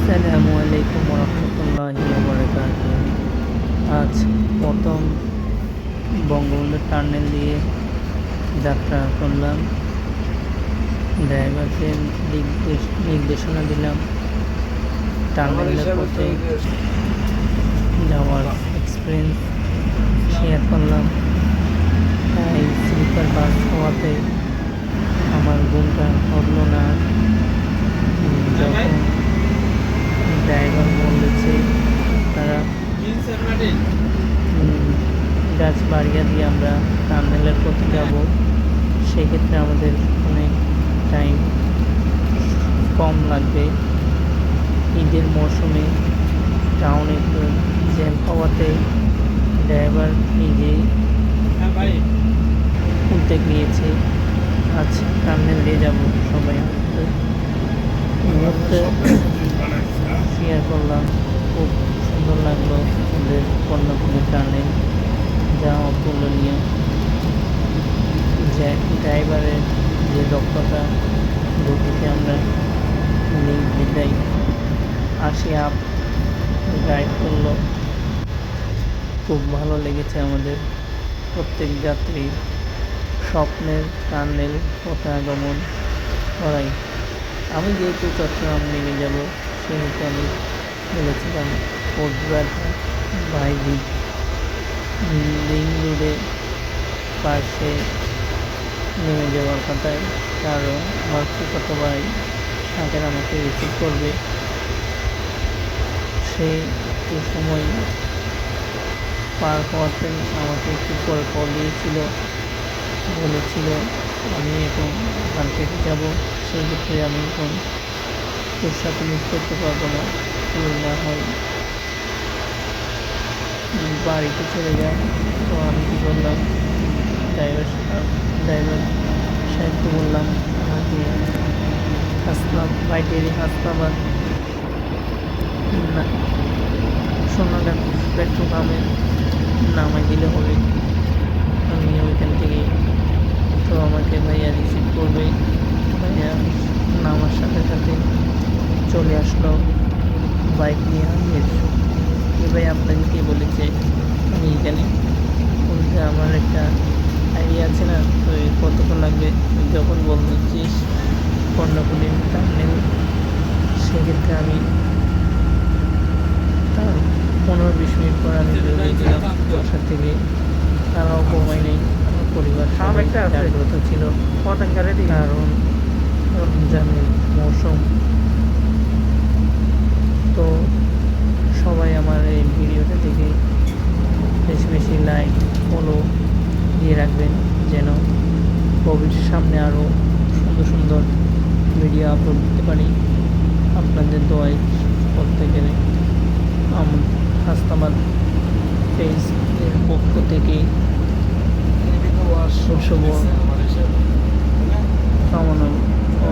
আসসালামু আলাইকুম রহমতুল্লাহি ওয়া বারাকাতুহু। আজ প্রথম বঙ্গবন্ধু টার্নেল দিয়ে যাত্রা করলাম। ড্রাইভারকে নির্দেশনা দিলাম টার্নেলের পথে যাওয়ার এক্সপিরিয়েন্স শেয়ার করলাম। তাই স্লিপার বাস হওয়াতে আমার ঘুমটা হলো না। যখন ড্রাইভার বলেছে তারা গাছবাড়িয়া দিয়ে আমরা টার্নেলের পথে যাব, সেক্ষেত্রে আমাদের অনেক টাইম কম লাগবে। ঈদের মৌসুমে টাউনে জ্যাম হওয়াতে ড্রাইভার নিজেই উদ্যোগ নিয়েছে আজ টার্নেল দিয়ে যাব সবাই। মুহূর্তে শেয়ার করলাম, খুব সুন্দর লাগলো ওদের কর্ণফুলী টার্নেল, যা অতুলনীয়। ড্রাইভারের যে দক্ষতা, গতিতে আমরা নির্দ্বিধায় 80 আপ ড্রাইভ করলো। খুব ভালো লেগেছে আমাদের প্রত্যেক যাত্রী স্বপ্নের টার্নেল পথে আগমন করাই। আমি যেহেতু চট্টগ্রাম নেমে যাব, সেহেতু আমি বলেছিলাম কোটবাড়ি বাইদিক লিং রোডে পাশে নেমে যাওয়ার কথায়, কারণ আমার কত ভাই সাথে আমাকে রিসিভ করবে। সে একটু সময় পার হওয়াতে আমাকে একটু পরে কল দিয়েছিল, বলেছিল আমি এখন মার্কেটে যাব, সেই ক্ষেত্রে আমি এখন তোর সাথে মিস করতে পারবো না, তুই না হয় বাড়িতে চলে যায়। তো আমি কী করলাম, ড্রাইভার সাহেবকে বললাম আমাকে বাইটেরি হাসনাবাদ না সোনাগাঁ পেট্রোল পাম্পে নামাই দিলে হবে, আমি ওইখান থেকে। তো আমাকে ভাইয়া রিসিভ করবে। ভাইয়া নামার সাথে সাথে চলে আসলো বাইক নিয়ে। ভাই আপনাকে কে বলেছে আমি এখানে? বলতে আমার একটা আইডিয়া আছে না, তো কতক্ষণ লাগবে? যখন বলছিস কর্ণফুলী টার্নেল, সেক্ষেত্রে আমি তার 15-20 মিনিট পর আমি বেরিয়েছিলাম বাসা থেকে। তারাও কমাই নেই, আমার পরিবার জাগ্রত ছিল, কারণ রমজানের মৌসুম। তো সবাই আমার এই ভিডিওটা দেখে বেশি বেশি লাইক ফলো দিয়ে রাখবেন, যেন ভবিষ্যতের সামনে আরও সুন্দর সুন্দর ভিডিও আপলোড দিতে পারি। আপনাদের দোয়ায় করতে গেলে হাসনাবাদ পেজের পক্ষ থেকে শুভ কামনা ও